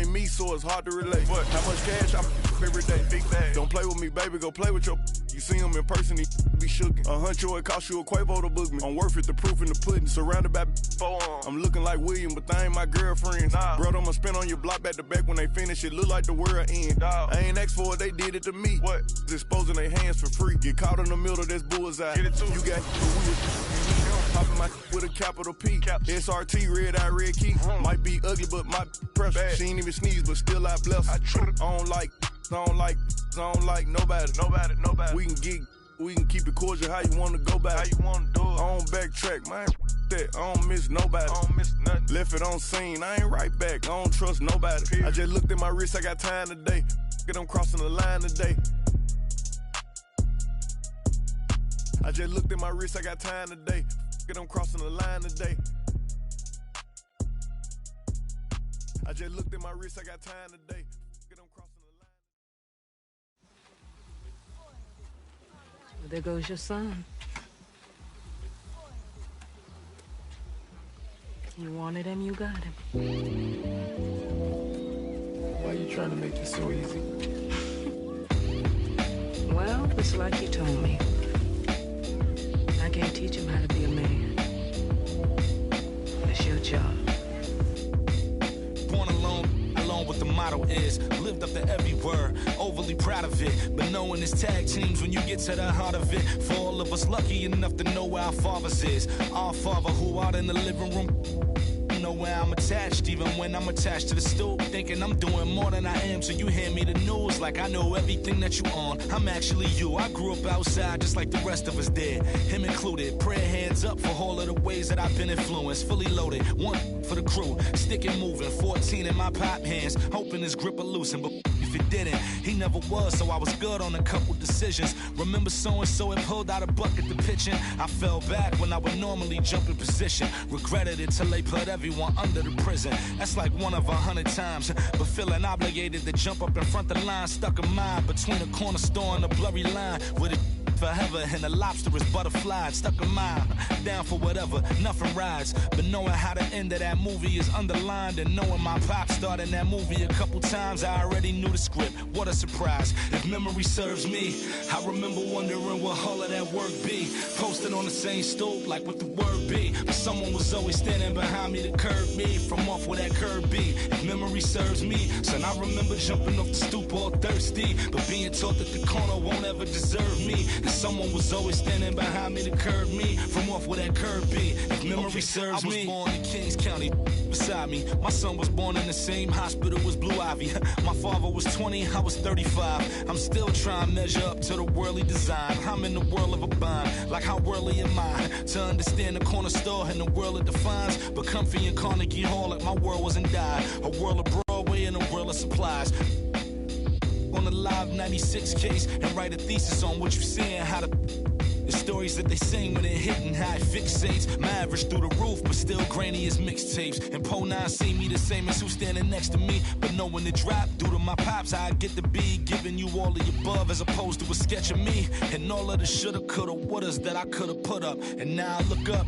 ain't me, so it's hard to relate. What? How much cash I every day? Big bag. Don't play with me, baby, go play with your. You see him in person, he be shookin'. A huncho, it cost you a Quavo to book me. I'm worth it, the proof in the pudding. Surrounded by forearms. I'm looking like William, but they ain't my girlfriends. Nah. Bro, I'ma spin on your block back to back when they finish. It look like the world end. Dog. I ain't asked for it, they did it to me. What? Exposing their hands for free. Get caught in the middle, that's bullseye. Get it too. You got popping my with a capital P. SRT, red eye, red key. Might be ugly, but my pressure. She ain't even sneeze, but still I bless her. I don't like nobody. We can keep it cordial. How you wanna go back? How you wanna do it? I don't backtrack, man. That I don't miss nobody. I don't miss nothing. Left it on scene. I ain't right back. I don't trust nobody. Period. I just looked at my wrist. I got time today. Get them crossing the line today. I just looked at my wrist. I got time today. Get them crossing the line today. I just looked at my wrist. I got time today. Get them crossing the line. Well, there goes your son. You wanted him, you got him. Why are you trying to make this so easy? Well, it's like you told me. I can't teach him how to be a man. It's your job. Born alone what the motto is. Lived up to every word, overly proud of it. But knowing it's tag teams when you get to the heart of it. For all of us lucky enough to know where our fathers is. Our father who out in the living room. Know where I'm attached, even when I'm attached to the stoop. Thinking I'm doing more than I am, so you hand me the news like I know everything that you on. I'm actually you. I grew up outside just like the rest of us did, him included. Prayer hands up for all of the ways that I've been influenced. Fully loaded, one for the crew, sticking moving. 14 in my pop hands, hoping his grip will loosen, but if it didn't, he never was, so I was good on a couple decisions. Remember so-and-so and pulled out a bucket to pitching. I fell back when I would normally jump in position. Regretted it till they put everyone under the prison. That's like 1 of 100 times. But feeling obligated to jump up in front of the line. Stuck a mind between a corner store and a blurry line. With it forever and the lobster is butterflied. Stuck a mile, down for whatever, nothing rides. But knowing how the end of that movie is underlined, and knowing my pop starred in that movie a couple times, I already knew the script. What a surprise. If memory serves me, I remember wondering what all of that work be. Posted on the same stoop like what the word be. But someone was always standing behind me to curb me from off where that curb be. If memory serves me, son, I remember jumping off the stoop all thirsty, but being taught that the corner won't ever deserve me. Someone was always standing behind me to curb me from off where that curb be. If memory serves me, I was born in Kings County, beside me. My son was born in the same hospital as Blue Ivy. My father was 20, I was 35. I'm still trying to measure up to the worldly design. I'm in the world of a bind, like how worldly am I? To understand the corner store and the world it defines. But comfy in Carnegie Hall like my world wasn't died. A world of Broadway and a world of supplies. On the live 96 case and write a thesis on what you seeing, how the stories that they sing when it hit and how it fixates. My average through the roof, but still grainy as mixtapes. And Po 9 see me the same as who's standing next to me. But knowing the drop due to my pops, how I get to be giving you all of the above as opposed to a sketch of me. And all of the shoulda, coulda, wouldas that I coulda put up. And now I look up,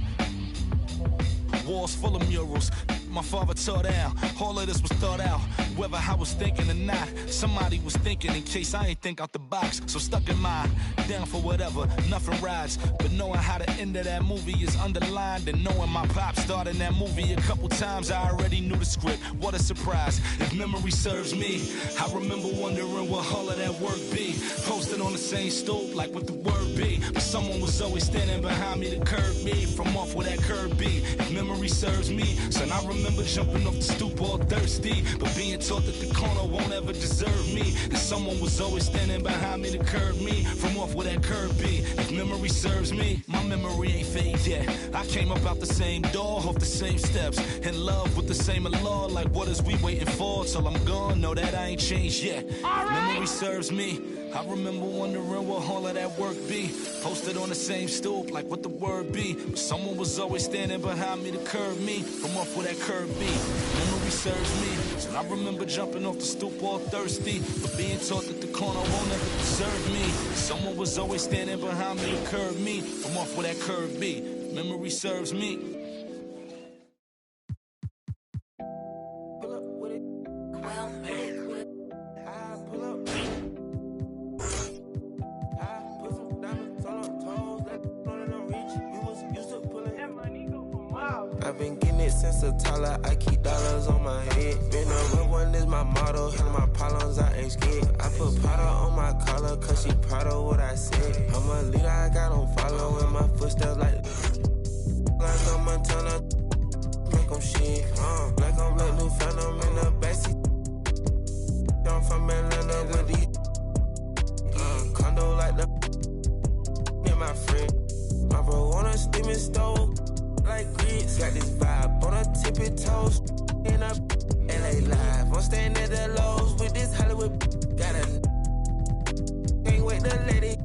walls full of murals. My father tore down, all of this was thought out. Whether I was thinking or not, somebody was thinking in case I ain't think out the box. So stuck in my, down for whatever, nothing rides. But knowing how the end of that movie is underlined, and knowing my pop starred in that movie a couple times, I already knew the script. What a surprise. If memory serves me, I remember wondering what all of that work be. Posted on the same stoop like what the word be. But someone was always standing behind me to curb me from off where that curb be. If memory serves me, son, I remember jumping off the stoop all thirsty, but being taught that the corner won't ever deserve me. And someone was always standing behind me to curb me from off where that curb be. If memory serves me, my memory ain't fade yet. I came up out the same door, off the same steps, in love with the same law. Like what is we waiting for till I'm gone? Know that I ain't changed yet. All right. Memory serves me, I remember wondering what all of that work be. Posted on the same stoop like what the word be. But someone was always standing behind me to curb me from off where that curb be. Memory serves me, so I remember jumping off the stoop all thirsty, but being taught that the corner won't ever deserve me. Someone was always standing behind me to curb me from off where that curb be. Memory serves me. I've been getting it since a toddler, I keep dollars on my head. Been a real one is my motto, handle my problems, I ain't scared. I put powder on my collar, cause she proud of what I said. I'm a leader, I got on follow in my footsteps like I'm Montana, make them shit. Like I'm black new phantom in the backseat. I'm from Atlanta with these condo like the me my friend. My bro on a steaming stove. Like grits, got this vibe on her tippy toes. In a LA live, I'm staying at the lows with this Hollywood. Got a can't wait to let it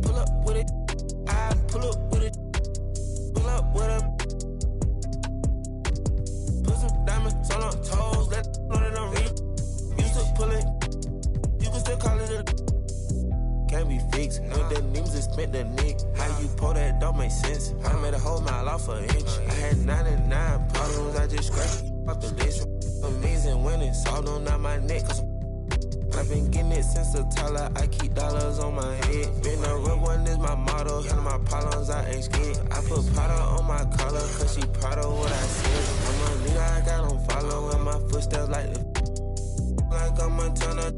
pull up with it. I pull up with it, pull up with her. Put some diamonds on her toes, let know that I'm real. Used to pull it, you can still call it a. Can't be fixed. With the names and spent the nick. How you pull that don't make sense. I made a whole mile off an inch. I had 99 problems, I just scratched off the list. Amazing winning, solved on out my neck. Cause I've been getting it since a toddler, I keep dollars on my head. Been a real one is my motto, handle my problems, I ain't scared. I put powder on my collar, cause she proud of what I said. I'm a leader, I got on follow in my footsteps like I'm Montana.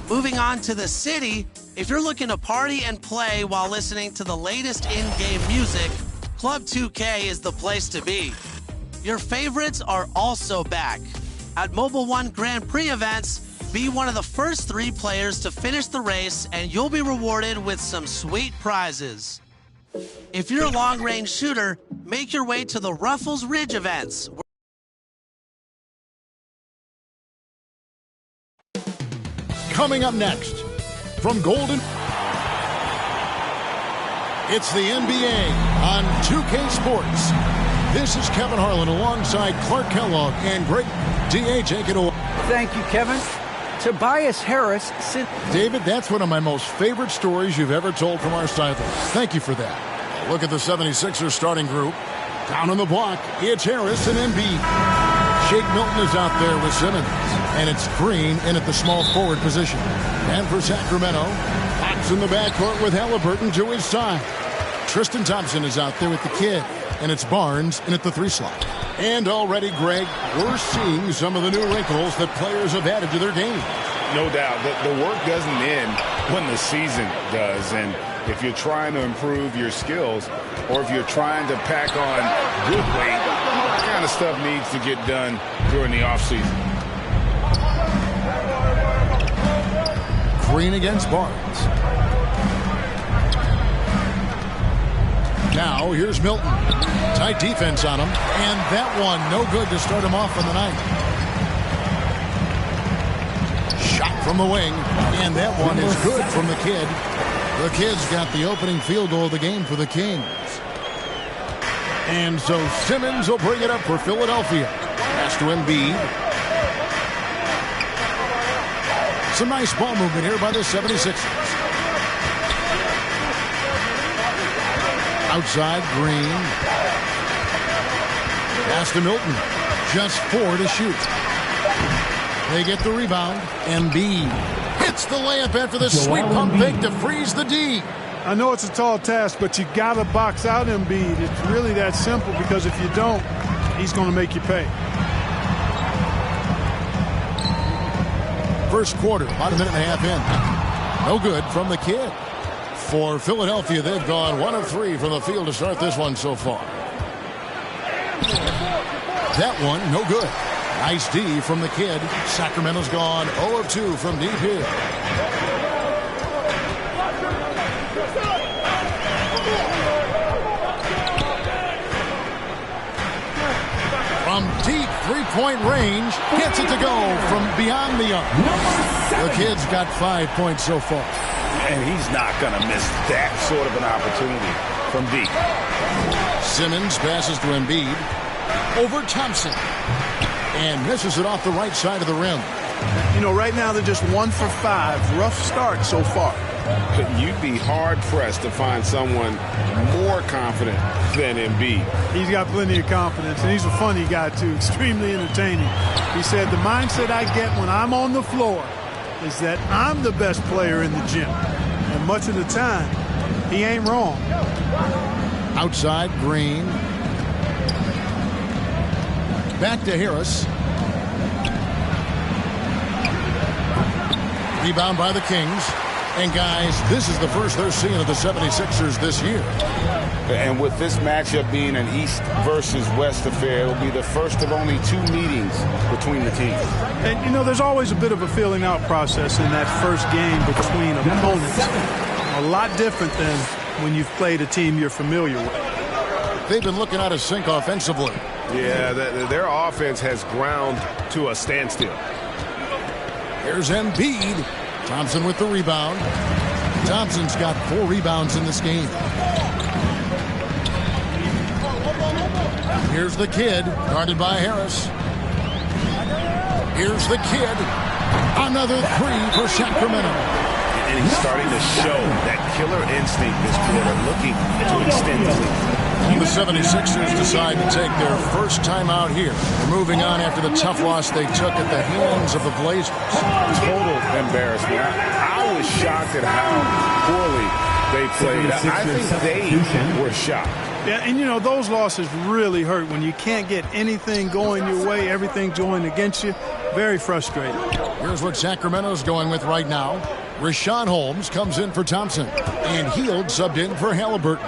Moving on to the city, if you're looking to party and play while listening to the latest in-game music, Club 2K is the place to be. Your favorites are also back. At Mobile One Grand Prix events, be one of the first 3 players to finish the race and you'll be rewarded with some sweet prizes. If you're a long-range shooter, make your way to the Ruffles Ridge events. Coming up next, from Golden, it's the NBA on 2K Sports. This is Kevin Harlan alongside Clark Kellogg and Greg D.A. take it away. Thank you, Kevin. Tobias Harris. David, that's one of my most favorite stories you've ever told from our sideline. Thank you for that. Look at the 76ers starting group. Down on the block, it's Harris and Embiid. Shake Milton is out there with Simmons. And it's Green in at the small forward position. And for Sacramento, Fox in the backcourt with Halliburton to his side. Tristan Thompson is out there with the kid. And it's Barnes in at the 3 slot. And already, Greg, we're seeing some of the new wrinkles that players have added to their game. No doubt. The work doesn't end when the season does. And if you're trying to improve your skills or if you're trying to pack on good weight, that kind of stuff needs to get done during the offseason. Green against Barnes. Now, here's Milton. Tight defense on him. And that one, no good to start him off on the night. Shot from the wing. And that one is good from the kid. The Kid's got the opening field goal of the game for the Kings. And so Simmons will bring it up for Philadelphia. Pass to Embiid. Some nice ball movement here by the 76ers. Outside, Green. Pass to Milton. Just 4 to shoot. They get the rebound. Embiid hits the layup after the sweet pump fake to freeze the D. I know it's a tall task, but you got to box out Embiid. It's really that simple, because if you don't, he's going to make you pay. First quarter, about a minute and a half in. No good from the Kid. For Philadelphia, they've gone 1 of 3 from the field to start this one so far. That one, no good. Nice D from the Kid. Sacramento's gone 0 of 2 from deep here. From deep three-point range, gets it to go from beyond the arc. The Kid's got 5 points so far. And he's not going to miss that sort of an opportunity from deep. Simmons passes to Embiid. Over Thompson. And misses it off the right side of the rim. You know, right now they're just 1 for 5. Rough start so far. You'd be hard-pressed to find someone more confident than Embiid. He's got plenty of confidence, and he's a funny guy, too. Extremely entertaining. He said, the mindset I get when I'm on the floor is that I'm the best player in the gym. And much of the time, he ain't wrong. Outside, Green. Back to Harris. Rebound by the Kings. And guys, this is the first they're seeing of the 76ers this year. And with this matchup being an East versus West affair, it'll be the first of only 2 meetings between the teams. And, you know, there's always a bit of a filling out process in that first game between opponents. A lot different than when you've played a team you're familiar with. They've been looking out of sync offensively. Yeah, their offense has ground to a standstill. Here's Embiid. Thompson with the rebound. Thompson's got 4 rebounds in this game. Here's the Kid, guarded by Harris. Here's the Kid. Another 3 for Sacramento. And he's starting to show that killer instinct this quarter, looking to extend the lead. The 76ers decide to take their first time out here. They're moving on after the tough loss they took at the hands of the Blazers. Total embarrassment. I was shocked at how poorly they played. I think they were shocked. Yeah, and you know, those losses really hurt when you can't get anything going your way, everything's going against you. Very frustrating. Here's what Sacramento's going with right now. Rashawn Holmes comes in for Thompson, and Hield subbed in for Halliburton.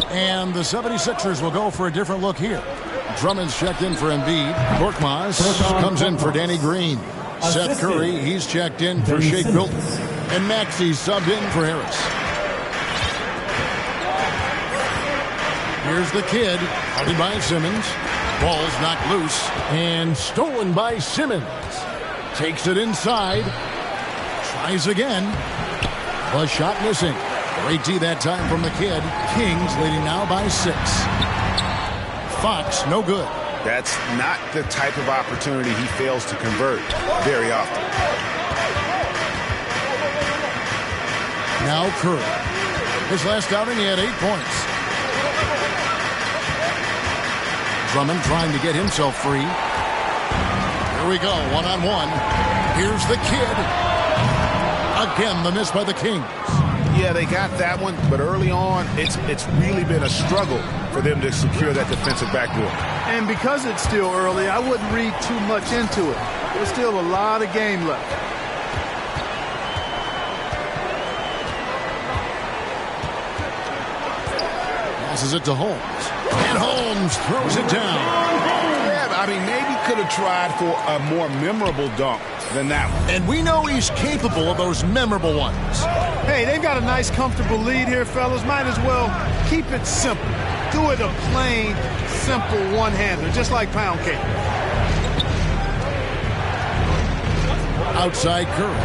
And the 76ers will go for a different look here. Drummond's checked in for Embiid. Korkmaz comes in for Danny Green. Seth Curry, he's checked in for Shake Milton. And Maxey's subbed in for Harris. Here's the Kid, guarded by Simmons. Ball's knocked loose and stolen by Simmons. Takes it inside. Tries again. A shot missing. Great D that time from the Kid. Kings leading now by 6. Fox, no good. That's not the type of opportunity he fails to convert very often. Now Curry. His last outing, he had 8 points. Drummond trying to get himself free. Here we go, one-on-one. Here's the Kid. Again, the miss by the Kings. Yeah, they got that one, but early on, it's really been a struggle for them to secure that defensive backdoor. And because it's still early, I wouldn't read too much into it. There's still a lot of game left. Passes it to Holmes. And Holmes throws it down. Yeah, I mean, maybe could have tried for a more memorable dunk than that one. And we know he's capable of those memorable ones. Hey, they've got a nice, comfortable lead here, fellas. Might as well keep it simple. threw it a plain, simple one-hander, just like pound cake. Outside Curry.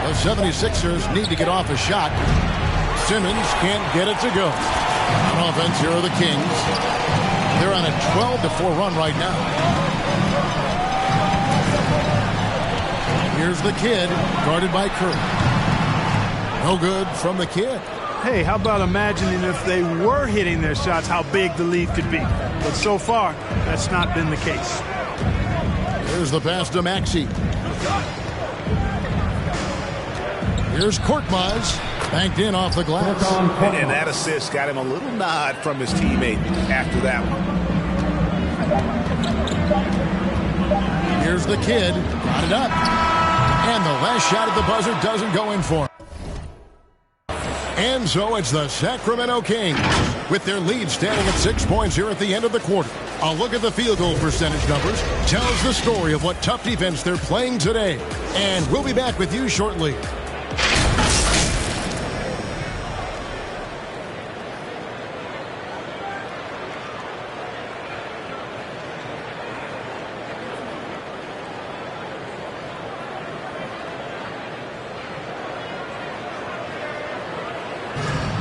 The 76ers need to get off a shot. Simmons can't get it to go. On offense, here are the Kings. They're on a 12-4 run right now. Here's the Kid, guarded by Curry. No good from the Kid. Hey, how about imagining if they were hitting their shots, how big the lead could be. But so far, that's not been the case. Here's the pass to Maxey. Here's Korkmaz. Banked in off the glass. And that assist got him a little nod from his teammate after that one. Here's the Kid. Got it up. And the last shot at the buzzer doesn't go in for him. And so it's the Sacramento Kings with their lead standing at 6 points here at the end of the quarter. A look at the field goal percentage numbers tells the story of what tough defense they're playing today. And we'll be back with you shortly.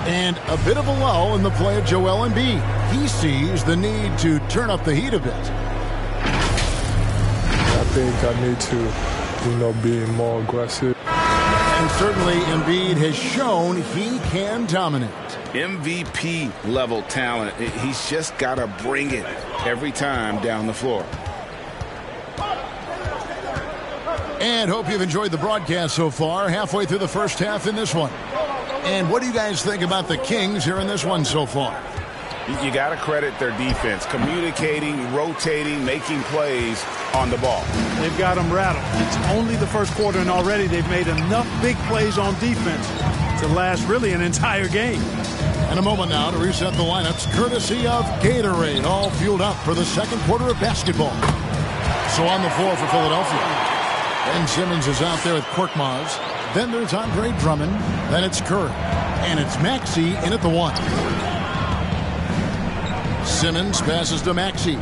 And a bit of a lull in the play of Joel Embiid. He sees the need to turn up the heat a bit. I think I need to, be more aggressive. And certainly Embiid has shown he can dominate. MVP level talent. He's just got to bring it every time down the floor. And hope you've enjoyed the broadcast so far. Halfway through the first half in this one. And what do you guys think about the Kings here in this one so far? You got to credit their defense. Communicating, rotating, making plays on the ball. They've got them rattled. It's only the first quarter, and already they've made enough big plays on defense to last really an entire game. And a moment now to reset the lineups, courtesy of Gatorade, all fueled up for the second quarter of basketball. So on the floor for Philadelphia. Ben Simmons is out there with Korkmaz. Then there's Andre Drummond. Then it's Curry. And it's Maxey in at the 1. Simmons passes to Maxey.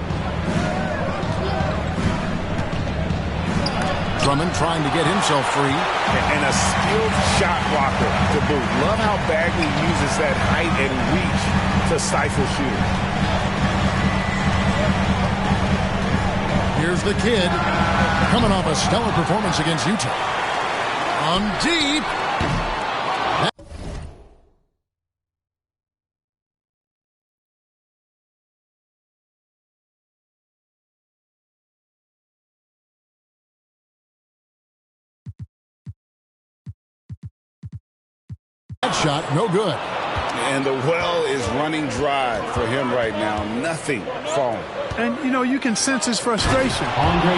Drummond trying to get himself free. And a skilled shot blocker to boot. Love how Bagley uses that height and reach to stifle shooters. Here's the Kid coming off a stellar performance against Utah. Deep. That shot, no good. And the well is running dry for him right now. Nothing falling. And, you can sense his frustration.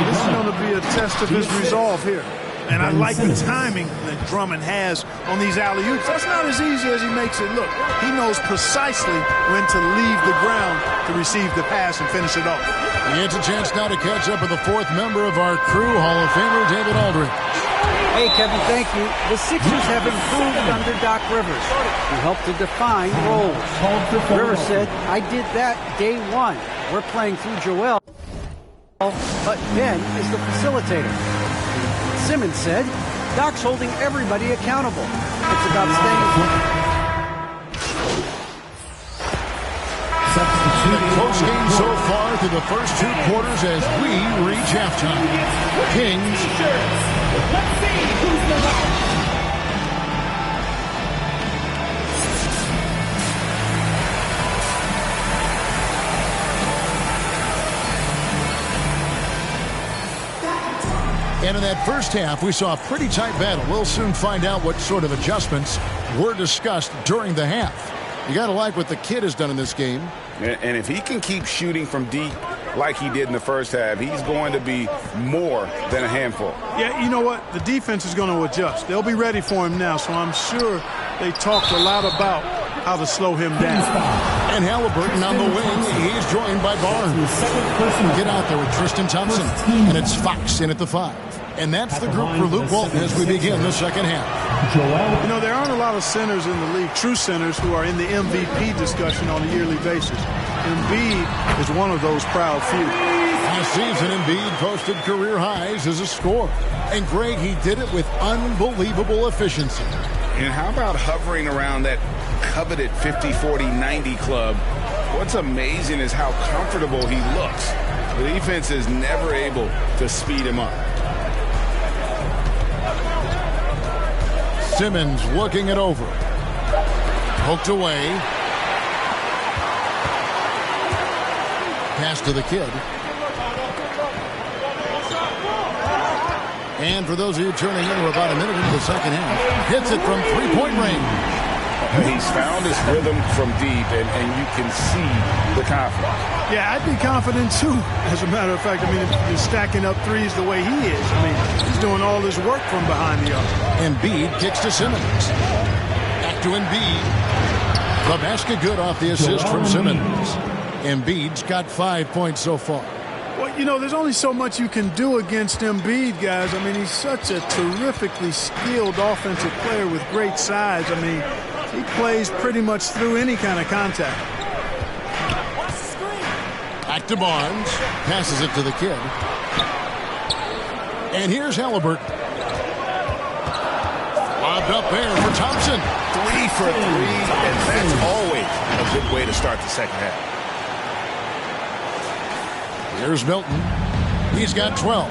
This is going to be a test of his resolve here. And I like the timing that Drummond has on these alley-oops. That's not as easy as he makes it look. He knows precisely when to leave the ground to receive the pass and finish it off. He gets a chance now to catch up with the fourth member of our crew, Hall of Famer David Aldridge. Hey, Kevin, thank you. The Sixers have improved under Doc Rivers, who helped to define roles. Rivers said, I did that day one. We're playing through Joel, but Ben is the facilitator. Simmons said, Doc's holding everybody accountable. It's about staying. The close game so far through the first 2 quarters as we reach halftime. Kings. Let's see who's the best. And in that first half, we saw a pretty tight battle. We'll soon find out what sort of adjustments were discussed during the half. You got to like what the Kid has done in this game. And if he can keep shooting from deep like he did in the first half, he's going to be more than a handful. Yeah, you know what? The defense is going to adjust. They'll be ready for him now, so I'm sure they talked a lot about how to slow him down. And Halliburton on the wing. He's joined by Barnes. Get out there with Tristan Thompson. And it's Fox in at the 5. And that's the group for Luke Walton as we begin the second half. You know, there aren't a lot of centers in the league, true centers, who are in the MVP discussion on a yearly basis. Embiid is one of those proud few. Last season, Embiid posted career highs as a scorer. And, Greg, he did it with unbelievable efficiency. And how about hovering around that coveted 50-40-90 club? What's amazing is how comfortable he looks. The defense is never able to speed him up. Simmons looking it over. Poked away. Pass to the kid. And for those of you turning in, we're about a minute into the second half. Hits it from three-point range. He's found his rhythm from deep, and you can see the confidence. Yeah, I'd be confident, too. As a matter of fact, I mean, if he's stacking up threes the way he is, I mean, he's doing all his work from behind the arc. Embiid kicks to Simmons. Back to Embiid. The basket good off the assist from Simmons. Embiid's got 5 points so far. Well, you know, there's only so much you can do against Embiid, guys. I mean, he's such a terrifically skilled offensive player with great size. I mean, he plays pretty much through any kind of contact. Back to Barnes. Passes it to the kid. And here's Halliburton. Lobbed up there for Thompson. 3 for 3, and that's always a good way to start the second half. Here's Milton. He's got 12.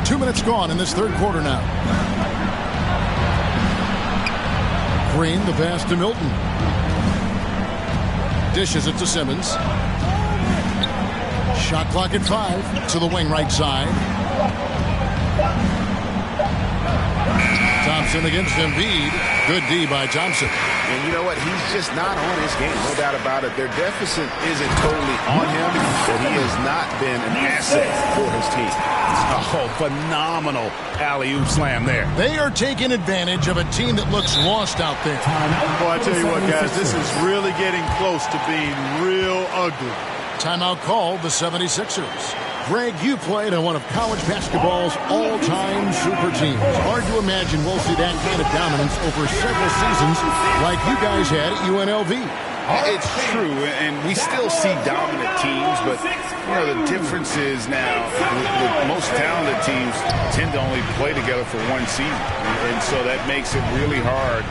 2 minutes gone in this third quarter now. Green, the pass to Milton. Dishes it to Simmons. Shot clock at 5 to the wing right side. Thompson against Embiid. Good D by Thompson. And you know what? He's just not on his game, no doubt about it. Their deficit isn't totally on him, but he has not been an asset for his team. Oh, phenomenal alley-oop slam there. They are taking advantage of a team that looks lost out there. Boy, I tell you what, guys, this is really getting close to being real ugly. Timeout called the 76ers. Greg, you played on one of college basketball's all-time super teams. Hard to imagine we'll see that kind of dominance over several seasons like you guys had at UNLV. It's true, and we still see dominant teams, but you know the difference is now the most talented teams tend to only play together for one season, and so that makes it really hard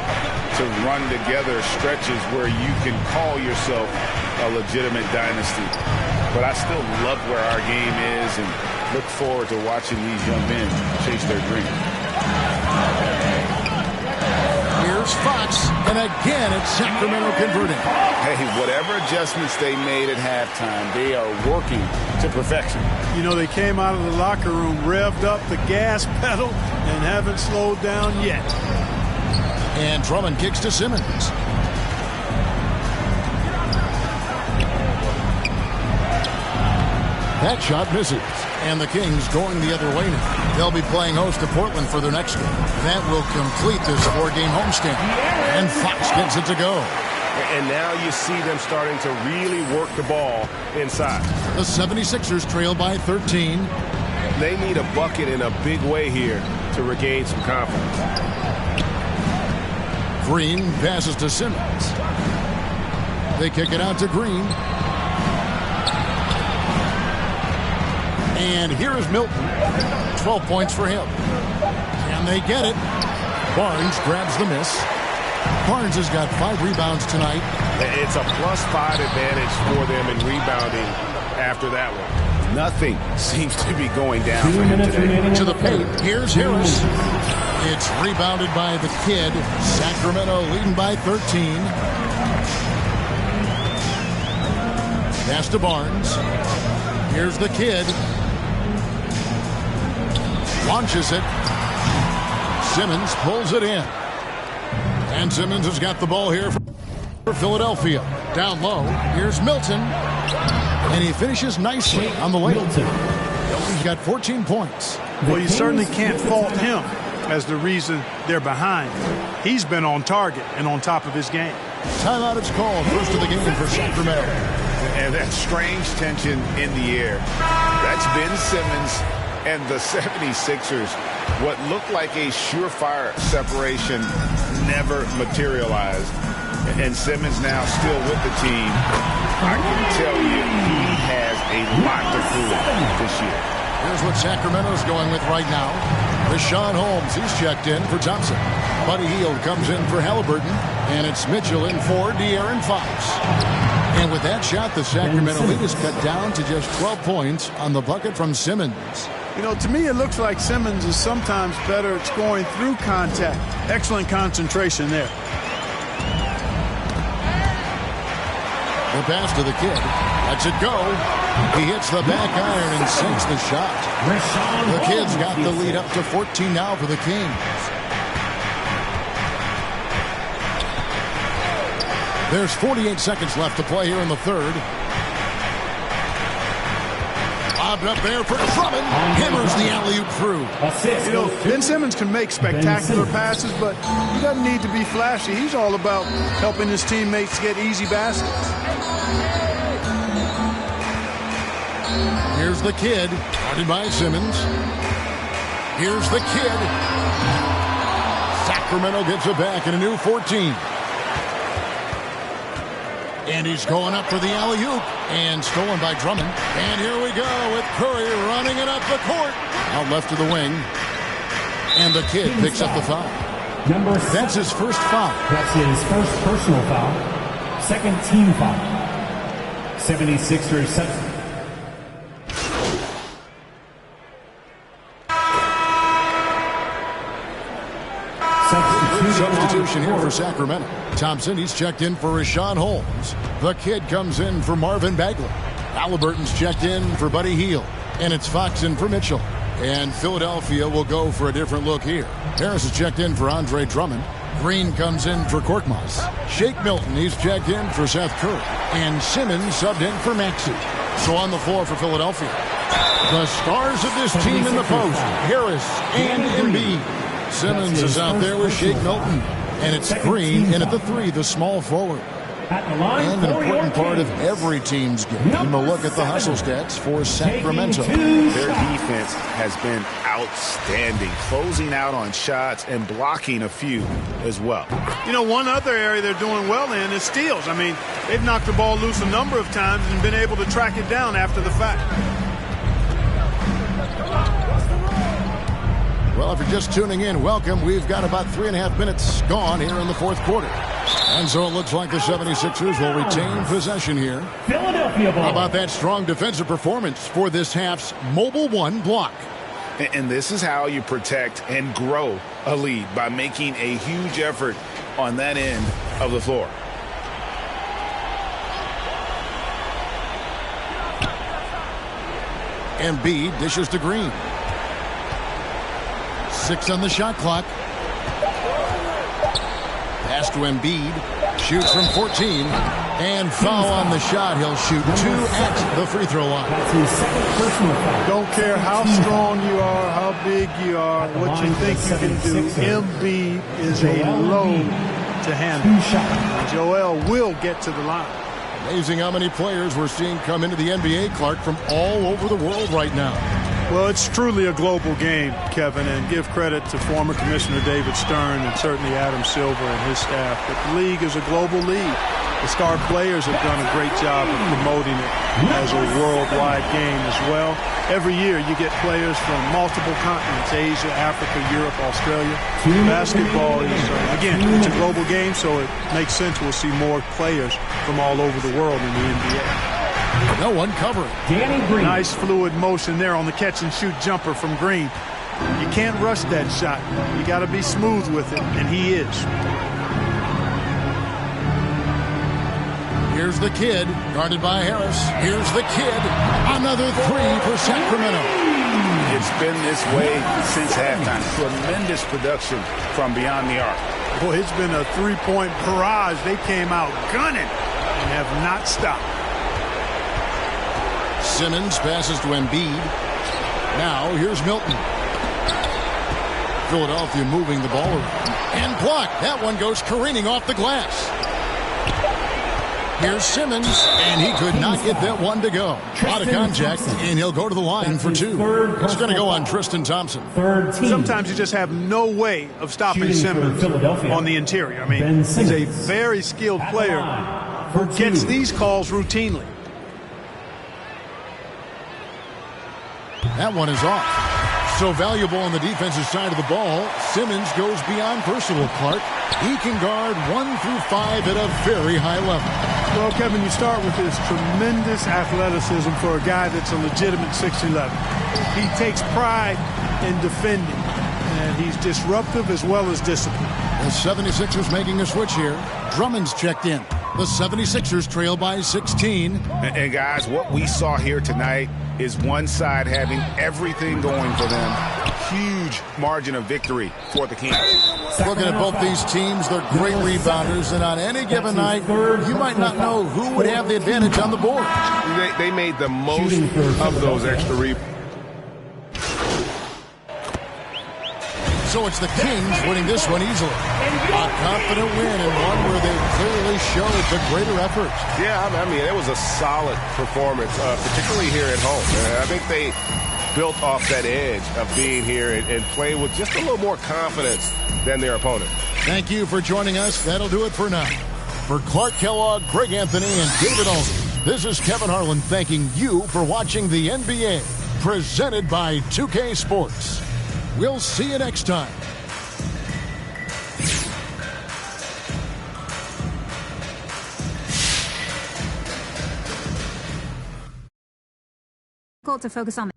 to run together stretches where you can call yourself a legitimate dynasty. But I still love where our game is and look forward to watching these young men chase their dreams. Here's Fox, and again it's Sacramento converting. Hey, whatever adjustments they made at halftime, they are working to perfection. You know, they came out of the locker room, revved up the gas pedal, and haven't slowed down yet. And Drummond kicks to Simmons. That shot misses. And the Kings going the other way now. They'll be playing host to Portland for their next game. That will complete this 4-game homestand. And Fox gets it to go. And now you see them starting to really work the ball inside. The 76ers trail by 13. They need a bucket in a big way here to regain some confidence. Green passes to Simmons. They kick it out to Green. And here is Milton. 12 points for him. And they get it. Barnes grabs the miss. Barnes has got 5 rebounds tonight. It's a +5 advantage for them in rebounding after that one. Nothing seems to be going down for him today. To the paint. Here's Harris. It's rebounded by the kid. Sacramento leading by 13. Pass to Barnes. Here's the kid. Launches it. Simmons pulls it in. And Simmons has got the ball here for Philadelphia. Down low. Here's Milton. And he finishes nicely on the layup. Milton's got 14 points. Well, you certainly can't fault him as the reason they're behind. He's been on target and on top of his game. Timeout is called. First of the game for Sacramento. And that strange tension in the air. That's Ben Simmons And the 76ers, what looked like a surefire separation never materialized. And Simmons now still with the team. I can tell you he has a lot to prove this year. Here's what Sacramento's going with right now. Rashawn Holmes, he's checked in for Thompson. Buddy Hield comes in for Halliburton. And it's Mitchell in for De'Aaron Fox. And with that shot, the Sacramento lead is cut down to just 12 points on the bucket from Simmons. You know, to me, it looks like Simmons is sometimes better at scoring through contact. Excellent concentration there. The pass to the kid. Lets it go. He hits the back iron and sinks the shot. The Kid's got the lead up to 14 now for the Kings. There's 48 seconds left to play here in the third. Lobbed up there for Drummond. Hammers the alley-oop through. You know, Ben Simmons can make spectacular passes, but he doesn't need to be flashy. He's all about helping his teammates get easy baskets. Here's the Kid, guarded by Simmons. Here's the Kid. Sacramento gets it back in a new 14. And he's going up for the alley-oop. And stolen by Drummond. And here we go with Curry running it up the court. Out left to the wing. And the Kid picks up the foul. That's his first foul. That's his first personal foul. Second team foul. 76ers. Substitution here for Sacramento. Thompson, he's checked in for Rashawn Holmes. The Kid comes in for Marvin Bagley. Halliburton's checked in for Buddy Hield. And it's Fox in for Mitchell. And Philadelphia will go for a different look here. Harris is checked in for Andre Drummond. Green comes in for Korkmaz. Shake Milton, he's checked in for Seth Curry. And Simmons subbed in for Maxey. So on the floor for Philadelphia, the stars of this team in the post, Harris and Embiid. Simmons is out there with Shake Milton. And it's Green in at the three, the small forward. And an important part of every team's game. And a look at the hustle stats for Sacramento. Their defense has been outstanding, closing out on shots and blocking a few as well. You know, one other area they're doing well in is steals. I mean, they've knocked the ball loose a number of times and been able to track it down after the fact. Well, if you're just tuning in, welcome. We've got about 3.5 minutes gone here in the fourth quarter. And so it looks like the 76ers will retain possession here. Philadelphia ball. How about that strong defensive performance for this half's Mobile One block? And this is how you protect and grow a lead, by making a huge effort on that end of the floor. Embiid dishes to Green. 6 on the shot clock. Pass to Embiid. Shoots from 14. And foul on the shot. He'll shoot 2 at the free throw line. That's his second personal foul. Don't care how strong you are, how big you are, what you think you can do. Embiid is a load to handle. Joel will get to the line. Amazing how many players we're seeing come into the NBA, Clark, from all over the world right now. Well, it's truly a global game, Kevin, and give credit to former Commissioner David Stern and certainly Adam Silver and his staff. But the league is a global league. The star players have done a great job of promoting it as a worldwide game as well. Every year you get players from multiple continents, Asia, Africa, Europe, Australia. Basketball is, again, it's a global game, so it makes sense we'll see more players from all over the world in the NBA. No one covering. Danny Green. Nice fluid motion there on the catch-and-shoot jumper from Green. You can't rush that shot. You got to be smooth with it, and he is. Here's the Kid, guarded by Harris. Here's the Kid. Another 3 for Sacramento. It's been this way since halftime. Tremendous production from beyond the arc. Boy, it's been a three-point barrage. They came out gunning and have not stopped. Simmons passes to Embiid. Now here's Milton. Philadelphia moving the ball around. And blocked. That one goes careening off the glass. Here's Simmons, and he could not get that one to go. Out of contact, and he'll go to the line for two. It's going to go on Tristan Thompson. Sometimes you just have no way of stopping Simmons on the interior. I mean, he's a very skilled player who gets these calls routinely. That one is off. So valuable on the defensive side of the ball, Simmons goes beyond personal, Clark. He can guard 1 through 5 at a very high level. Well, Kevin, you start with this tremendous athleticism for a guy that's a legitimate 6'11". He takes pride in defending, and he's disruptive as well as disciplined. The 76ers making a switch here. Drummond's checked in. The 76ers trail by 16. And guys, what we saw here tonight is one side having everything going for them. Huge margin of victory for the Kings. Looking at both these teams, they're great rebounders, and on any given night, you might not know who would have the advantage on the board. They made the most of those extra rebounds. So it's the Kings winning this one easily. A confident win and one where they clearly showed the greater effort. Yeah, I mean, it was a solid performance, particularly here at home. I think they built off that edge of being here and play with just a little more confidence than their opponent. Thank you for joining us. That'll do it for now. For Clark Kellogg, Greg Anthony, and David Olson, this is Kevin Harlan thanking you for watching the NBA, presented by 2K Sports. We'll see you next time. To focus on the